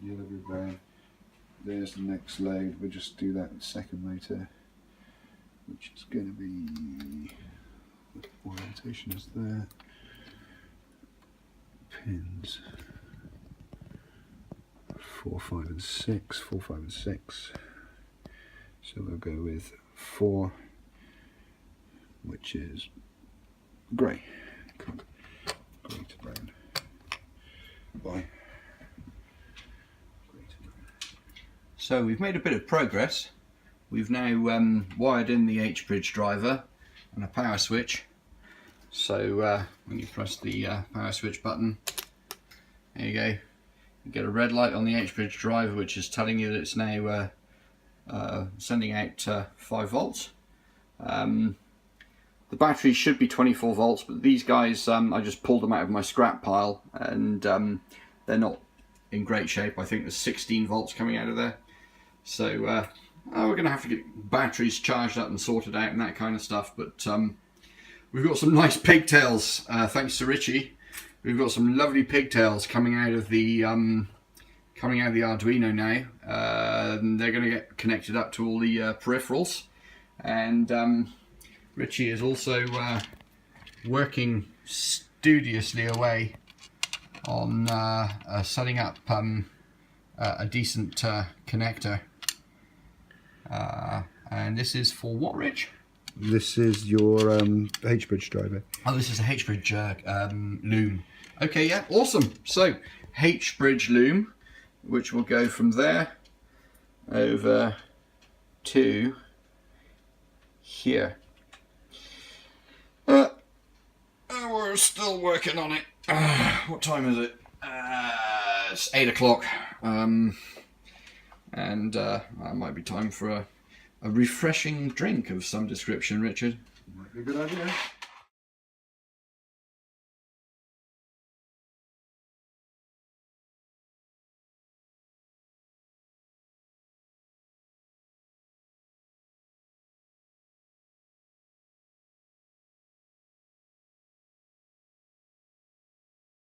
yellow with brown. There's the next load. We'll just do that second motor, which is going to be, orientation is there, pins 4, 5 and 6, 4, 5 and 6, so we'll go with 4, which is grey, grey to brown, bye. So we've made a bit of progress. We've now wired in the H-bridge driver and a power switch. So when you press the power switch button, there you go. You get a red light on the H-bridge driver, which is telling you that it's now sending out 5 volts. The battery should be 24 volts, but these guys, I just pulled them out of my scrap pile, and they're not in great shape. I think there's 16 volts coming out of there. So we're going to have to get batteries charged up and sorted out and that kind of stuff. But we've got some nice pigtails, thanks to Richie. We've got some lovely pigtails coming out of the Arduino now. They're going to get connected up to all the peripherals, and Richie is also working studiously away on setting up a decent connector. And this is for what, Rich? This is your H-bridge driver. Oh, this is a H-bridge loom. Okay, yeah, awesome. So H-bridge loom, which will go from there over to here. We're still working on it. What time is it? It's 8 o'clock. And that might be time for a refreshing drink of some description, Richard. Might be a good idea.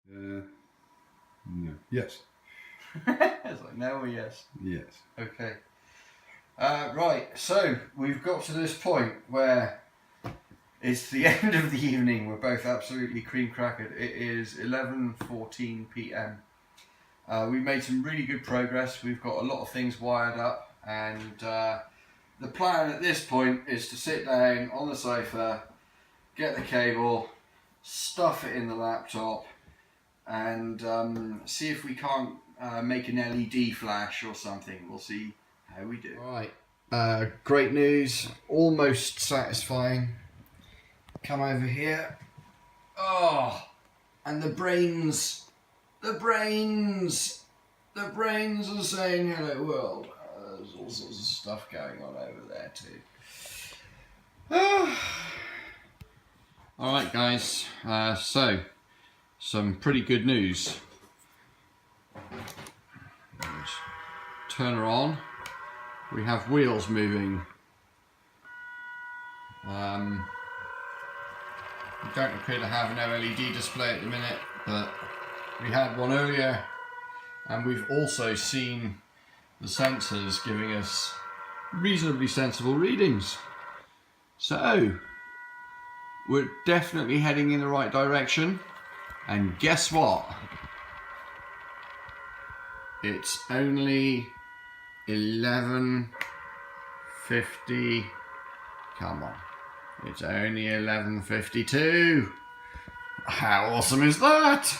No. Yes. It's like no or yes? Yes. Okay. Right, so we've got to this point where it's the end of the evening. We're both absolutely cream crackered. It is 11:14 p.m. We've made some really good progress. We've got a lot of things wired up, and the plan at this point is to sit down on the sofa, get the cable, stuff it in the laptop, and see if we can't make an LED flash or something. We'll see how we do. Right, great news, almost satisfying. Come over here. Oh, and the brains are saying hello world. There's all sorts of stuff going on over there too. Alright guys, so some pretty good news. Let's turn her on. We have wheels moving. We don't appear to have an LED display at the minute, but we had one earlier, and we've also seen the sensors giving us reasonably sensible readings. So we're definitely heading in the right direction, and guess what? It's only 11:50. Come on. It's only 11:52. How awesome is that?